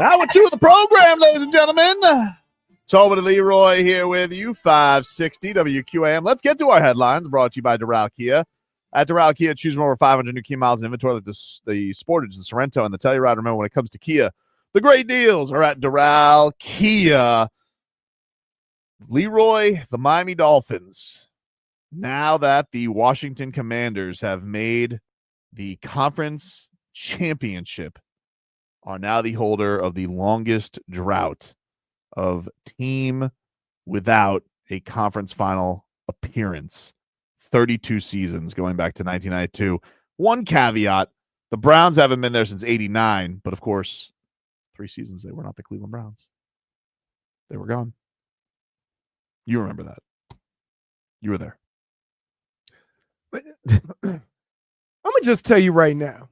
Hour 2 of the program, ladies and gentlemen. Tobin and Leroy here with you, 560 WQAM. Let's get to our headlines, brought to you by Droughts Kia. At Droughts Kia, choose from over 500 new Kia miles in inventory like the Sportage, the Sorento, and the Telluride. Remember, when it comes to Kia, the great deals are at Droughts Kia. Leroy, the Miami Dolphins, now that the Washington Commanders have made the conference championship, are now the holder of the longest drought of team without a conference final appearance. 32 seasons going back to 1992. One caveat, the Browns haven't been there since 89, but of course, 3 seasons they were not the Cleveland Browns. They were gone. You remember that. You were there. But I'm going to just tell you right now,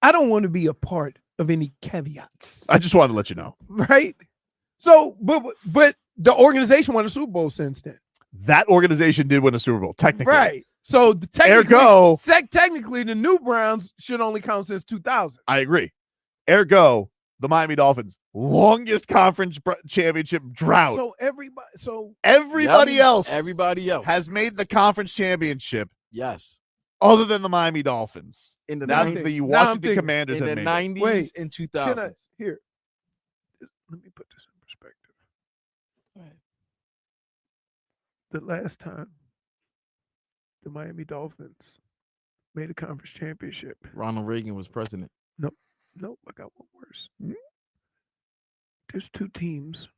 I don't want to be a part of any caveats. I just wanted to let you know. Right? So, but the organization won a Super Bowl since then. That organization did win a Super Bowl, technically. Right. So, technically, technically, the new Browns should only count since 2000. I agree. Ergo, the Miami Dolphins, longest conference championship drought. So, everybody else has made the conference championship. Yes. Other than the Miami Dolphins. In the now 90s. the Washington Commanders in have the made 90s and 2000s. Let me put this in perspective. The last time the Miami Dolphins made a conference championship, Ronald Reagan was president. Nope, I got one worse. There's 3 teams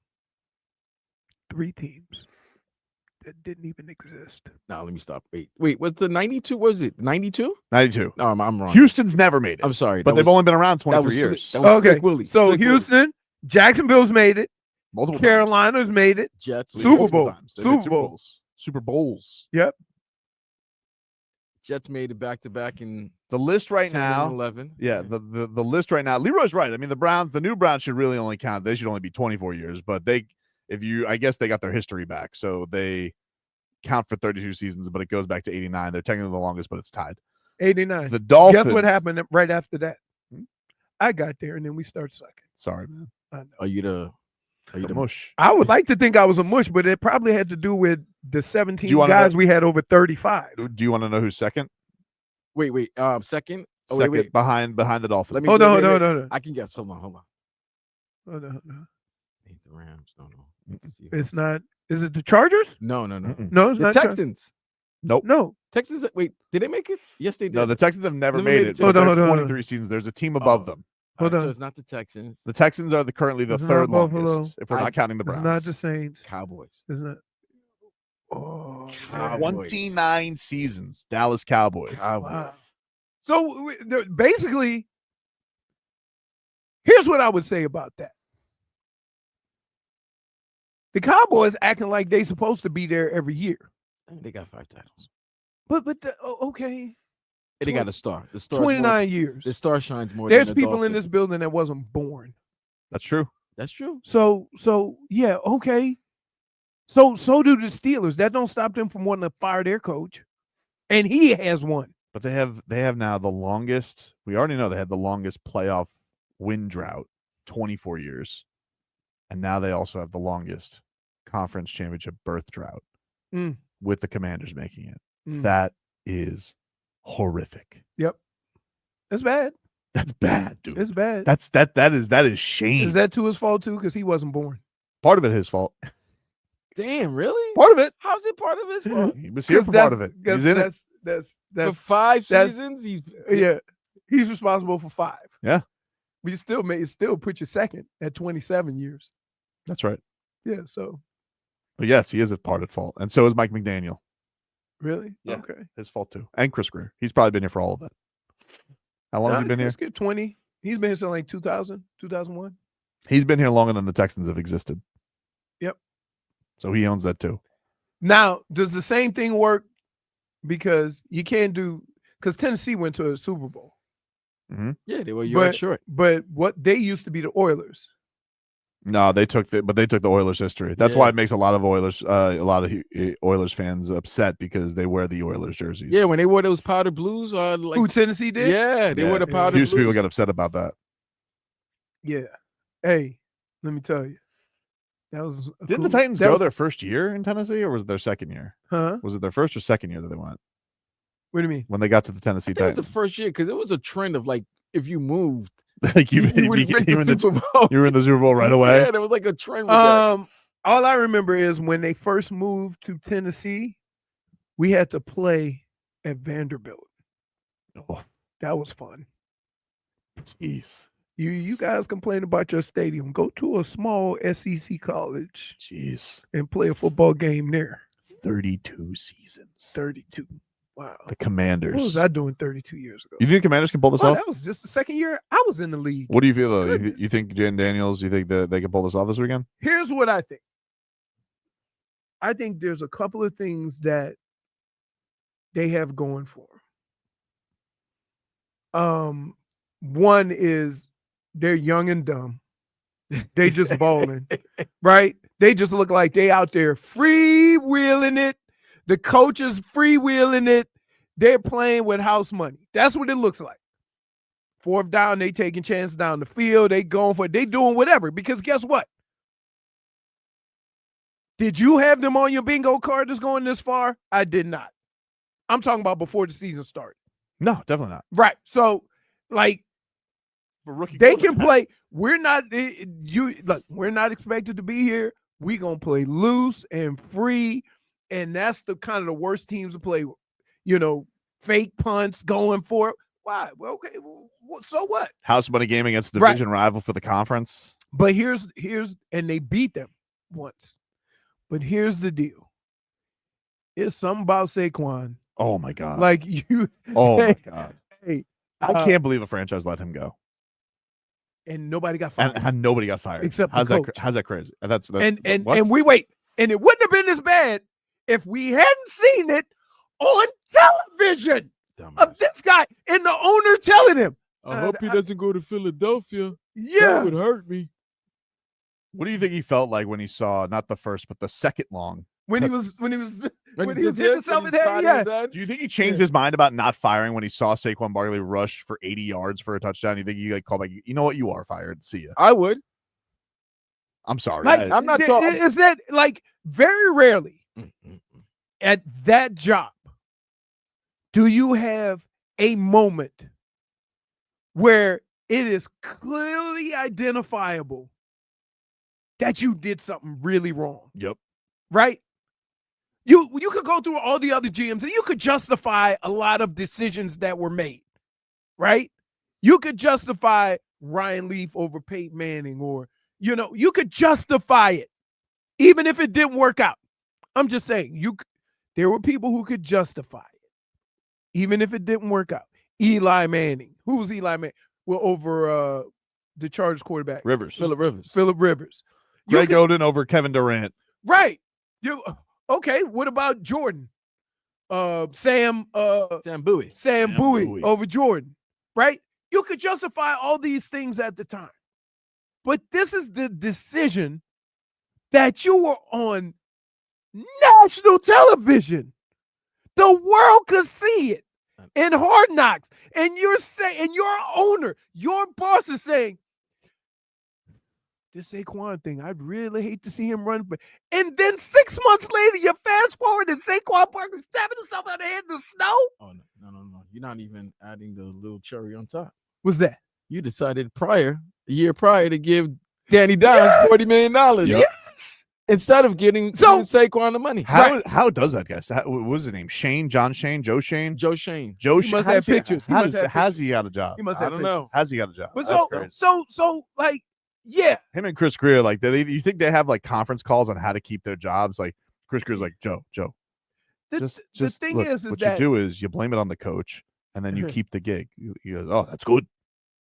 that didn't even exist. No, let me stop. Wait, what's the 92? Was it 92? 92. No, I'm wrong. Houston's never made it. I'm sorry. But they've only been around 23 years. That was Okay, Slick Willie. so Slick Houston, Willie. Jacksonville's made it. Multiple Carolina's made it. Jets. Super multiple Bowl. times. They've made Super Bowls. Super Bowls. Yep. Jets made it back in the list right 10 now. and 11. Yeah, the list right now. Leroy's right. I mean, the new Browns should really only count. They should only be 24 years, but I guess they got their history back, so they count for 32 seasons, but it goes back to 89. They're technically the longest, but it's tied. 89. The Dolphins. Guess what happened right after that? I got there, and then we start sucking. Sorry, man. I know. Are you the mush? I would like to think I was a mush, but it probably had to do with the 17 guys we had over 35. Do you want to know who's second? Wait. Second? Oh, Second wait. behind the Dolphins. Let me No. I can guess. Hold on. Oh, no. Ain't the Rams. No. It's not. Is it the Chargers? No. No, it's The not. Texans. Nope. No. Texans. Wait, did they make it? Yes, they did. No, the Texans have never Never made made it. it. So Hold on, 23 seasons. There's a team above them. All Hold right, on. So it's not the Texans. The Texans are currently the It's not third Buffalo. longest, if we're not counting the It's Browns. not the Saints. Cowboys. It's not. Oh, Cowboys. 29 seasons. Dallas Cowboys. wow. So basically, here's what I would say about that. The Cowboys acting like they supposed to be there every year. They got 5 titles. But okay. And they got a star. The star. 29 years. The star shines more. There's than the people in Dolphins. this building that wasn't born. That's true. That's true. So yeah, okay. So do the Steelers. That don't stop them from wanting to fire their coach. And he has one. But they have now the longest. We already know they had the longest playoff win drought, 24 years. And now they also have the longest conference championship berth drought with the Commanders making it. That is horrific. Yep. That's bad. That's bad, dude. It's bad. That is shame. Is that Tua's fault too? Because he wasn't born. Part of it his fault. Damn, really? Part of it. How's it part of his fault? He was here for part of it. He's in it. That's For 5 seasons, he's responsible for 5. Yeah. But you still put you second at 27 years. That's right. Yeah, so But yes, he is a part at fault. And so is Mike McDaniel. really? Yeah. Okay. His fault too. And Chris Greer. He's probably been here for all of that. How long has he been here? Let's get 20. He's been here since like 2000, 2001. He's been here longer than the Texans have existed. Yep. So he owns that too. Now, does the same thing work? Because you can't because Tennessee went to a Super Bowl. Mm-hmm. Yeah, they were yards short. But what they used to be the Oilers. No, they took the Oilers history. That's why it makes a lot of Oilers fans upset because they wear the Oilers jerseys. Yeah, when they wore those powder blues, Who Tennessee did? Yeah, they wore the powder Houston blues. people get upset about that. Yeah. Hey, let me tell you. That was Didn't the Titans go their first year in Tennessee, or was it their second year? Huh? Was it their first or second year that they went? What do you mean? When they got to the Tennessee I think it was Titans. the first year because it was a trend of like if you moved, Like you you would make the Super Bowl. you were in the Super Bowl right away. Yeah, there was like a trend with that. All I remember is when they first moved to Tennessee, we had to play at Vanderbilt. Oh, that was fun. Jeez. You guys complain about your stadium. Go to a small SEC college. Jeez. And play a football game there. 32 seasons. 32. Wow. The Commanders. What was I doing 32 years ago? You think the Commanders can pull this off? That was just the second year I was in the league. What do you feel though? You think Jaden Daniels? You think that they can pull this off this weekend? Here's what I think. I think there's a couple of things that they have going for them. One is they're young and dumb. They just balling, right? They just look like they out there freewheeling it. The coach is freewheeling it. They're playing with house money. That's what it looks like. Fourth down, they taking chances down the field. They going for it. They doing whatever. Because guess what? Did you have them on your bingo card that's going this far? I did not. I'm talking about before the season started. No, definitely not. Right. So, like, they can play. We're not we're not expected to be here. We're gonna play loose and free. And that's the kind of the worst teams to play with. Fake punts going for it. Why? Well, okay. Well, so what? House money game against a division rival for the conference. But here's and they beat them once. But here's the deal. It's something about Saquon. Oh my God. Like you. Oh my God. Hey, I can't believe a franchise let him go. And nobody got fired. And nobody got fired. Except how's the coach. How's that crazy? That's and we wait. And it wouldn't have been this bad if we hadn't seen it on television. Of this guy and the owner telling him. I hope he doesn't go to Philadelphia. Yeah. That would hurt me. What do you think he felt like when he saw not the first but the second long? When he was hitting himself in the head? Yeah. Do you think he changed his mind about not firing when he saw Saquon Barkley rush for 80 yards for a touchdown? You think he called back? You know what? You are fired. See ya. I would. I'm sorry. I'm not talking. Is that like very rarely at that job do you have a moment where it is clearly identifiable that you did something really wrong? Yep. Right? You could go through all the other GMs and you could justify a lot of decisions that were made, right? You could justify Ryan Leaf over Peyton Manning, or, you could justify it, even if it didn't work out. I'm just saying, there were people who could justify it, even if it didn't work out. Eli Manning. Who was Eli Manning? Well, over the Chargers quarterback. Phillip Rivers. Greg Oden over Kevin Durant. Right. Okay, what about Jordan? Sam Bowie. Sam Bowie over Jordan, right? You could justify all these things at the time. But this is the decision that you were on national television. The world could see it in Hard Knocks. And you're saying, and your owner, your boss is saying, this Saquon thing, I'd really hate to see him run for. And then 6 months later, you fast forward and Saquon Barkley stabbing himself on the head in the snow. Oh no! You're not even adding the little cherry on top. What's that? You decided a year prior, to give Danny Dimes $40 million. Yep. Yes. Instead of giving Saquon the money. How does that guy? What was his name? Shane? John Shane? Joe Shane? Joe Shane. Joe He must have pictures. Has he got a job? He must I have don't pictures. know. Has he got a job? But so like, yeah. Him and Chris Greer, like, you think they have like conference calls on how to keep their jobs? Like, Chris Greer's like, Joe. The thing look, is what that you do is you blame it on the coach, and then you keep the gig. He goes, oh, that's good.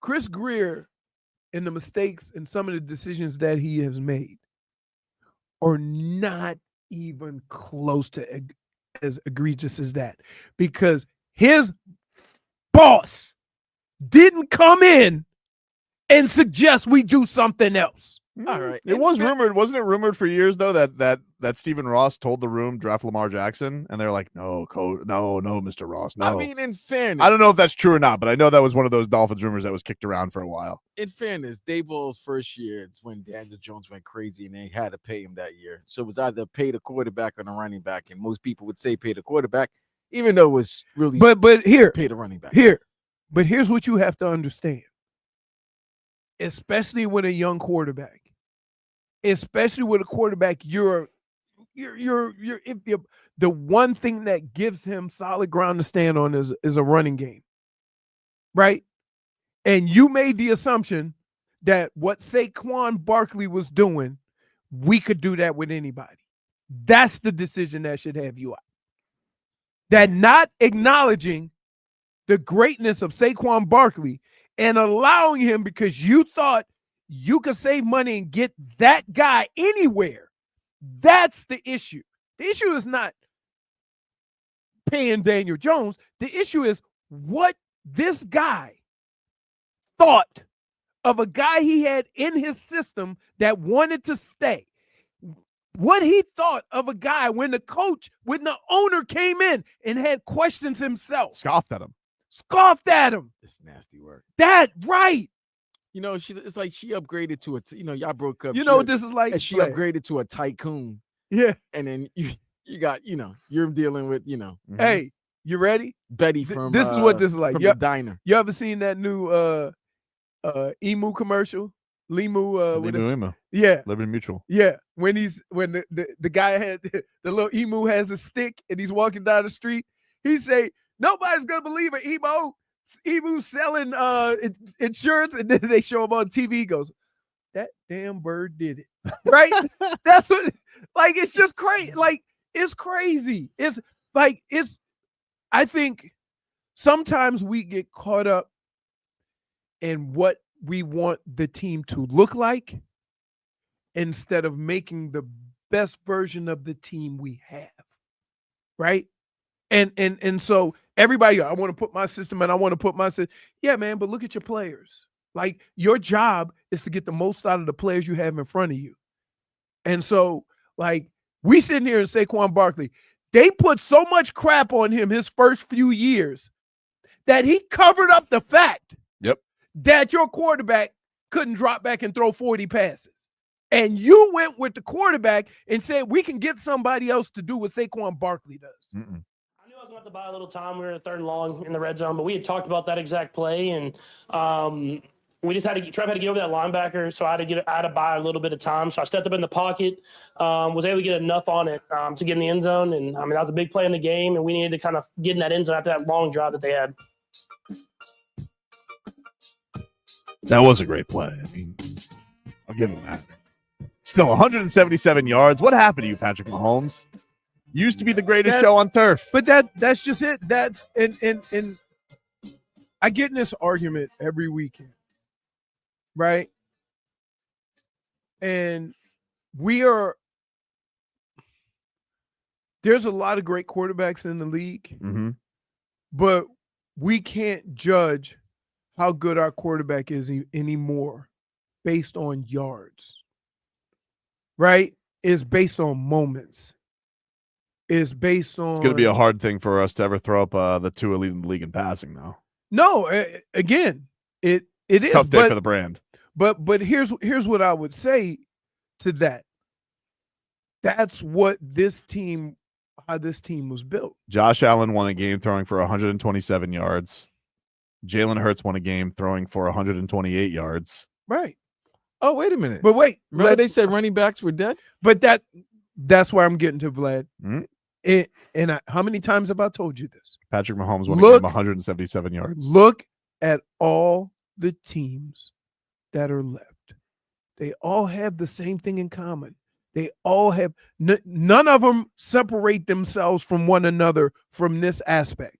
Chris Greer and the mistakes and some of the decisions that he has made are not even close to as egregious as that, because his boss didn't come in and suggest we do something else. All right. It was rumored, wasn't it rumored for years though that Stephen Ross told the room draft Lamar Jackson, and they're like, no, Mr. Ross, no. I mean, in fairness, I don't know if that's true or not, but I know that was one of those Dolphins rumors that was kicked around for a while. in fairness, Daboll's first year, it's when Daniel Jones went crazy and they had to pay him that year. So it was either pay the quarterback or the running back, and most people would say pay the quarterback, even though it was really But here, pay the running back. But here's what you have to understand, especially with a young quarterback. Especially with a quarterback, the one thing that gives him solid ground to stand on is a running game, right? And you made the assumption that what Saquon Barkley was doing, we could do that with anybody. That's the decision that should have you out. That not acknowledging the greatness of Saquon Barkley and allowing him because you thought you could save money and get that guy anywhere. That's the issue. The issue is not paying Daniel Jones. The issue is what this guy thought of a guy he had in his system that wanted to stay. What he thought of a guy when the owner came in and had questions himself. Scoffed at him. It's nasty work. That right. You know, it's like she upgraded to y'all broke up. You know what this is like? And she upgraded to a tycoon. Yeah. And then you got, you're dealing with, Hey, you ready? Betty from this is what this is like. From the diner. You ever seen that new emu commercial? Emu. Yeah. Liberty Mutual. Yeah. When the guy had the little emu has a stick and he's walking down the street, he say, nobody's gonna believe an emu selling insurance, and then they show him on TV. He goes, that damn bird did it. Right? That's what it's just crazy. Like, it's crazy. I think sometimes we get caught up in what we want the team to look like instead of making the best version of the team we have. Right? And so everybody, I want to put my system and I want to put my system. Yeah, man, but look at your players. Like, your job is to get the most out of the players you have in front of you. And so, like, we sitting here in Saquon Barkley, they put so much crap on him his first few years that he covered up the fact that your quarterback couldn't drop back and throw 40 passes. And you went with the quarterback and said, we can get somebody else to do what Saquon Barkley does. Mm-mm. I knew I was going to have to buy a little time. We were at 3rd and long in the red zone, but we had talked about that exact play, and we just had to Trev had to get over that linebacker, so I had to buy a little bit of time. So I stepped up in the pocket, was able to get enough on it to get in the end zone, and that was a big play in the game, and we needed to kind of get in that end zone after that long drive that they had. That was a great play. I mean, I'll give him that. Still 177 yards. What happened to you, Patrick Mahomes? Used to be the greatest show on turf. But that's just it. That's and I get in this argument every weekend, right? And there's a lot of great quarterbacks in the league, but we can't judge how good our quarterback is anymore based on yards, right? It's based on moments. It's based on. It's going to be a hard thing for us to ever throw up the two leading the league in passing, though. No, again, it is tough day for the brand. But here's what I would say to that. That's what how this team was built. Josh Allen won a game throwing for 127 yards. Jalen Hurts won a game throwing for 128 yards. Right. Oh, wait a minute. But wait, remember they said running backs were dead? But that's where I'm getting to, Vlad. Mm-hmm. How many times have I told you this? Patrick Mahomes won a game 177 yards. Look at all the teams that are left. They all have the same thing in common. They all have none of them separate themselves from one another from this aspect.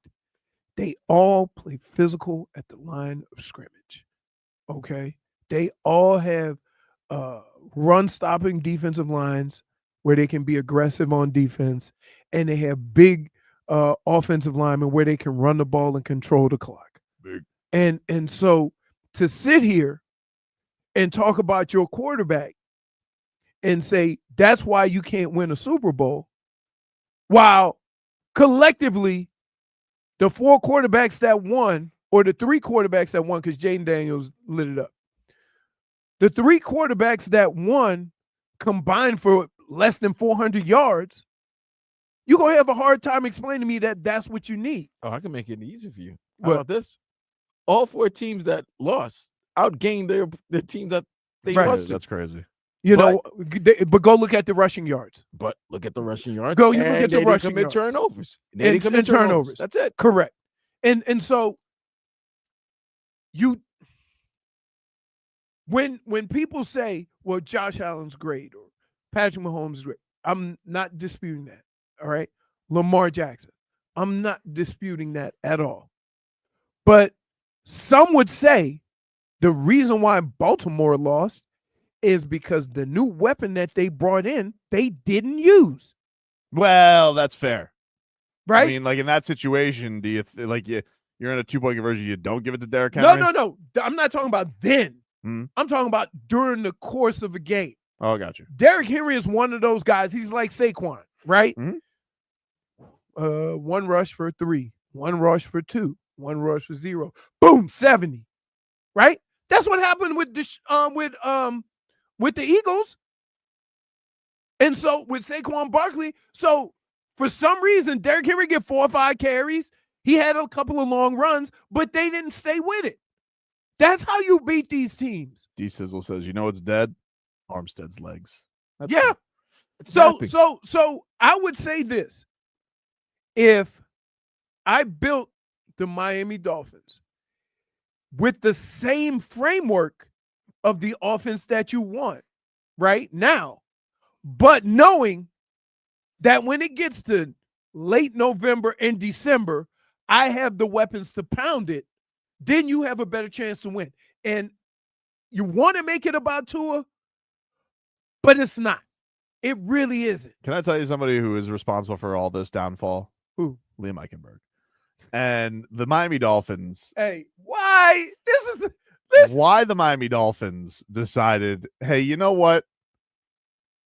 They all play physical at the line of scrimmage. Okay? They all have run-stopping defensive lines where they can be aggressive on defense, and they have big offensive linemen where they can run the ball and control the clock. Big. And so to sit here and talk about your quarterback and say that's why you can't win a Super Bowl, while collectively the 4 quarterbacks that won, or the 3 quarterbacks that won, because Jaden Daniels lit it up, the 3 quarterbacks that won combined for less than 400 yards, you're going to have a hard time explaining to me that that's what you need. Oh, I can make it easy for you. How What? about this? All 4 teams that lost outgained their teams that they Right. lost to. That's crazy. But go look at the rushing yards. But look at the rushing yards. Go, you look and at the they rushing didn't commit yards. turnovers. They And- didn't commit and turnovers. That's it. Correct. And so when people say, well, Josh Allen's great or Patrick Mahomes is great, I'm not disputing that. All right. Lamar Jackson, I'm not disputing that at all. But some would say the reason why Baltimore lost is because the new weapon that they brought in, they didn't use. Well, that's fair. Right? I mean, like in that situation, do you you're in a 2-point conversion, you don't give it to Derrick Henry? No. I'm not talking about then. Hmm? I'm talking about during the course of a game. Oh, got you. Derrick Henry is one of those guys. He's like Saquon, right? Mhm. 1 rush for 3, 1 rush for 2, 1 rush for 0. Boom, 70. Right? That's what happened with the Eagles. And so with Saquon Barkley, so for some reason, Derrick Henry get 4 or 5 carries. He had a couple of long runs, but they didn't stay with it. That's how you beat these teams. D Sizzle says, you know what's dead? Armstead's legs. That's Yeah. fair. It's So napping. so I would say this. If I built the Miami Dolphins with the same framework of the offense that you want right now, but knowing that when it gets to late November and December, I have the weapons to pound it, then you have a better chance to win. And you want to make it about Tua, but it's not. It really isn't. Can I tell you somebody who is responsible for all this downfall? Who? Liam Eichenberg. And the Miami Dolphins. Hey, why? This Why the Miami Dolphins decided, hey, you know what?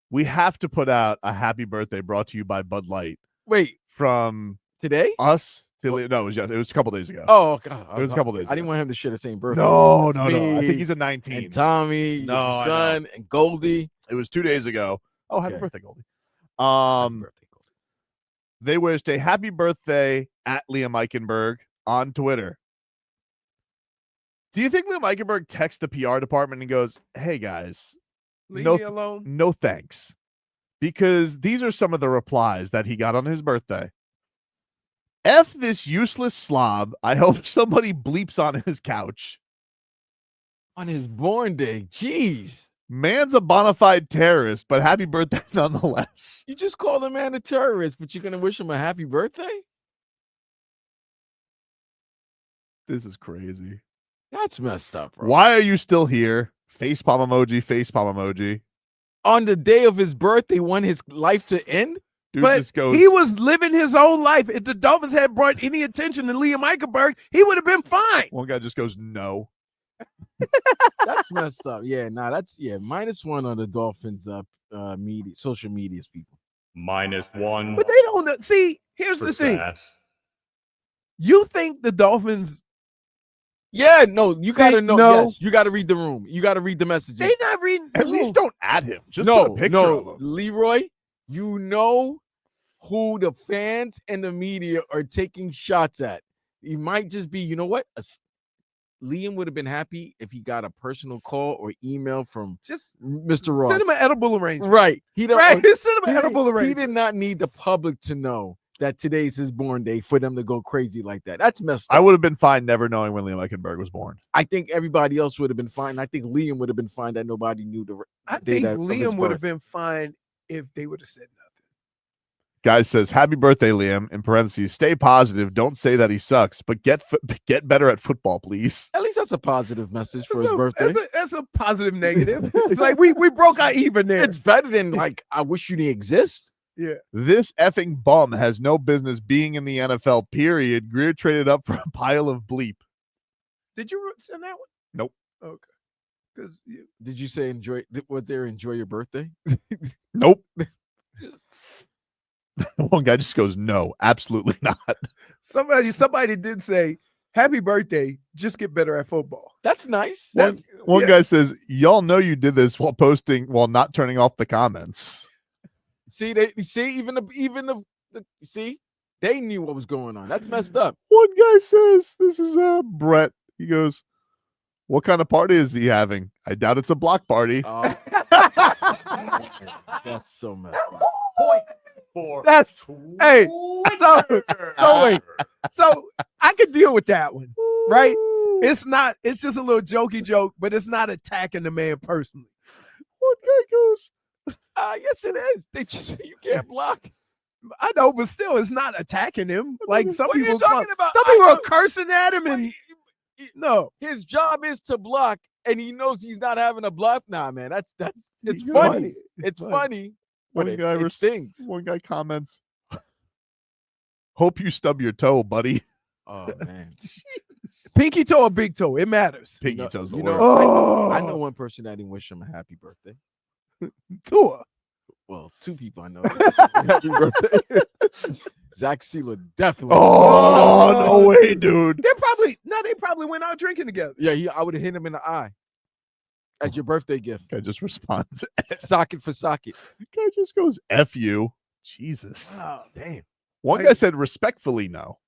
We have to put out a happy birthday brought to you by Bud Light Wait, from today? us to no, it was a couple days ago. Oh, God. It was a couple days I didn't ago. want him to share the same birthday. No. That's I think me he's a 19. and Tommy, No, your I know. son, and Goldie. It was 2 days ago. Oh, happy Okay. birthday, Goldie. Happy birthday, Goldie. They wished a happy birthday at Liam Eichenberg on Twitter. Do you think Liam Eichenberg texts the PR department and goes, hey guys, leave no, me alone. no thanks? Because these are some of the replies that he got on his birthday. F this useless slob. I hope somebody bleeps on his couch. On his born day. Jeez. Man's a bona fide terrorist, but happy birthday nonetheless. You just called the man a terrorist, but you're going to wish him a happy birthday? This is crazy. That's messed up, bro. Why are you still here? Facepalm emoji, facepalm emoji. On the day of his birthday, want his life to end? Dude But just goes, he was living his own life. If the Dolphins had brought any attention to Liam Eichenberg, he would have been fine. one guy just goes, no. That's messed up. Yeah, -1 on the Dolphins media, social medias people. -1 But they don't know. See, here's for the thing. Sass. You think the Dolphins, Yeah, no, you gotta They know. know- Yes, you gotta read the room. You gotta read the messages. they not reading. At least don't add him. Just no, put a picture no, of him. Leroy, you know who the fans and the media are taking shots at. He might just be, you know what? Liam would have been happy if he got a personal call or email from Just Mr. Ross. send him an edible arrangement. Right. He don't, Right. Send him an edible he arrangement. did not need the public to know that today's his born day for them to go crazy like that. That's messed up. I would have been fine never knowing when Liam Eichenberg was born. I think everybody else would have been fine. I think Liam would have been fine that nobody knew the I day think that- of his Liam would have birth. been fine if they would have said nothing. Guy says, happy birthday, Liam. In parentheses, stay positive. Don't say that he sucks, but get better at football, please. At least that's a positive message for That's his a- birthday. That's a positive negative. It's like we broke our even there. It's better than like I wish you didn't exist. Yeah. This effing bum has no business being in the NFL, period. Greer traded up for a pile of bleep. Did you send that one? Nope. Okay. because Did you say enjoy? Was there enjoy your birthday? Nope. One guy just goes, no, absolutely not. somebody did say, "Happy birthday! Just get better at football." That's nice. One guy says, y'all know you did this while not turning off the comments. See, even the see, they knew what was going on. That's messed up. One guy says, this is Brett. He goes, what kind of party is he having? I doubt it's a block party. That's so messed up. That's hey. So wait. So I could deal with that one, right? It's just a little jokey joke, but it's not attacking the man personally. One guy goes, yes, it is. They just say you can't block. I know, but still, it's not attacking him. Like some What are you people, talking about? some people are cursing at him, and no, his job is to block, and he knows he's not having a block. Nah, man, it's You're funny. right. It's funny. one But guy it stings. One guy comments, hope you stub your toe, buddy. Oh man, pinky toe or big toe, it matters. Pinky toe's the you word. know, I know one person that didn't wish him a happy birthday. Tua. Well, two people I know. Happy birthday. Zach Sealer definitely. Oh, no way, dude. They probably went out drinking together. Yeah, I would have hit him in the eye as your birthday gift. Guy just responds. Socket for socket. Guy just goes, F you. Jesus. Oh, damn. One guy said respectfully no.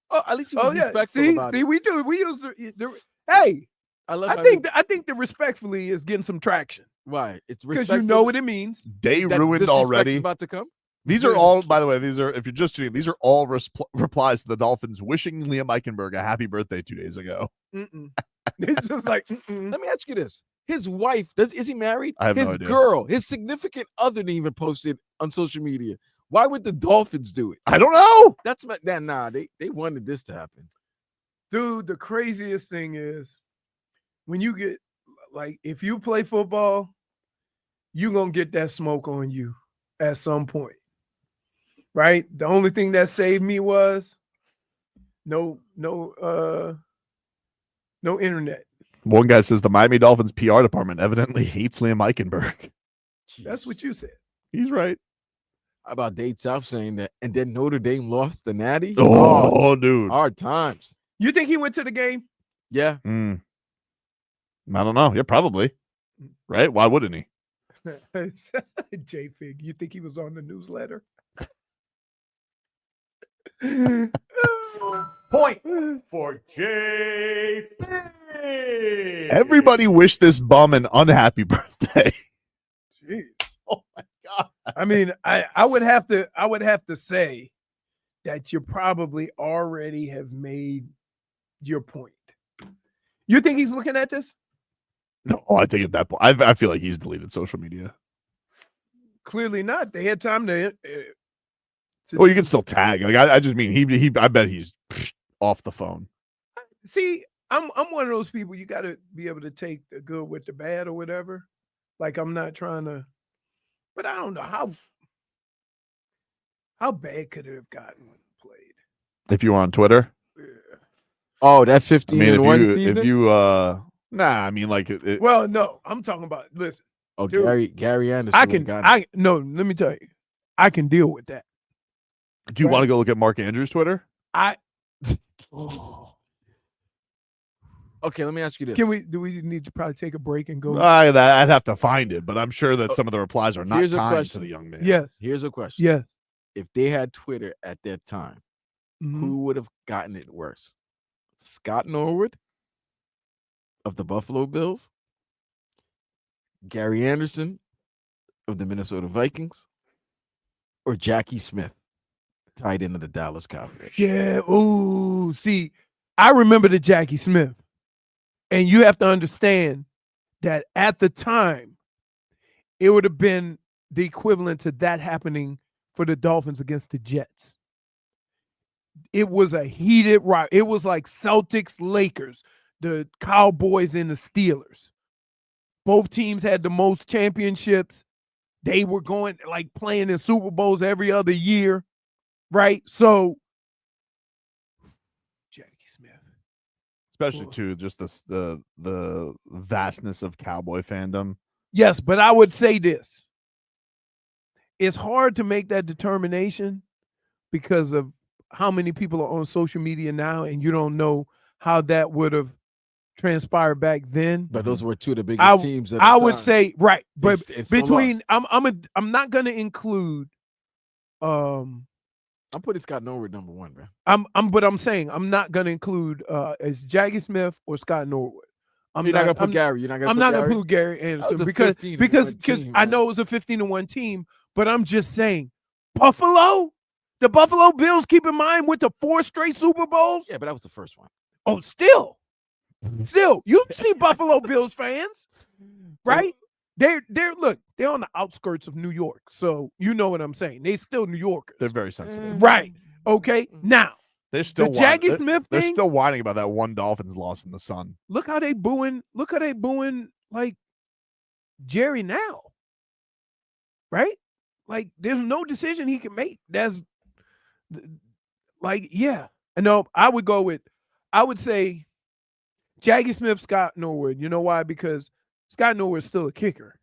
Oh, at least he was respectful about it. We use the hey. I think the respectfully is getting some traction. Right. It's because you know what it means. Day ruined already. About to come. These are all, by the way, if you're just tuning, these are all replies to the Dolphins wishing Liam Eichenberg a happy birthday 2 days ago. It's just like, let me ask you this. His wife, is he married? I have his no idea. Girl, his significant other didn't even post it on social media. Why would the Dolphins do it? I don't know. They wanted this to happen. Dude, the craziest thing is when you get, like, if you play football, you're going to get that smoke on you at some point, right? The only thing that saved me was no internet. One guy says the Miami Dolphins PR department evidently hates Liam Eichenberg. Jeez. That's what you said. He's right. How about Dade South saying that? And then Notre Dame lost the Natty? Oh, dude. Hard times. You think he went to the game? Yeah. I don't know. Yeah, probably. Right? Why wouldn't he? J-Fig, you think he was on the newsletter? Point for J. Everybody wished this bum an unhappy birthday. Jeez. Oh my God. I mean, I would have to say that you probably already have made your point. You think he's looking at this? No, I think at that point, I feel like he's deleted social media. Clearly not. They had time to well, you can still tag. Like I just mean he. I bet he's off the phone. See, I'm one of those people. You got to be able to take the good with the bad or whatever. Like I'm not trying to, but I don't know how bad could it have gotten when played. If you were on Twitter. Yeah. Oh, that 15-1 season? If you I mean like well, no, I'm talking about listen. Oh, dude, Gary Anderson. No, let me tell you, I can deal with that. Do you want to go look at Mark Andrews' Twitter? Okay, let me ask you this. Do we need to probably take a break and go? I'd have to find it, but I'm sure that some of the replies are not kind to the young man. Yes. Here's a question. Yes. If they had Twitter at that time, who would have gotten it worse? Scott Norwood of the Buffalo Bills? Gary Anderson of the Minnesota Vikings? Or Jackie Smith, tight end of the Dallas Cowboys? Yeah. Ooh, see, I remember the Jackie Smith. And you have to understand that at the time, it would have been the equivalent to that happening for the Dolphins against the Jets. It was a heated rivalry. It was like Celtics, Lakers, the Cowboys, and the Steelers. Both teams had the most championships. They were going, like, playing in Super Bowls every other year, right? So, Jackie Smith. especially to just the vastness of Cowboy fandom. Yes, but I would say this. It's hard to make that determination because of how many people are on social media now, and you don't know how that would have transpired back then. But those were two of the biggest teams. I would say right, but It's between I'm not going to include. I'm putting Scott Norwood number one, man. I'm saying I'm not going to include as Jaggy Smith or Scott Norwood. You're not gonna put Gary. You're not gonna. I'm not gonna put Gary Anderson because I know it was a 15-1 team, but I'm just saying Buffalo, the Buffalo Bills. Keep in mind went to 4 straight Super Bowls. Yeah, but that was the first one. Oh, still, you see Buffalo Bills fans, right? They're on the outskirts of New York, so you know what I'm saying. They still New Yorkers. They're very sensitive, right? Okay, now. They're still the Jaggy Smith they're thing. still whining about that one Dolphins loss in the sun. Look how they booing like Jerry now. Right? Like there's no decision he can make. That's like, yeah. No, I would say Jaggy Smith, Scott Norwood. You know why? Because Scott Norwood is still a kicker.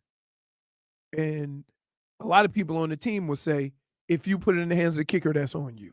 And a lot of people on the team will say, if you put it in the hands of the kicker, that's on you.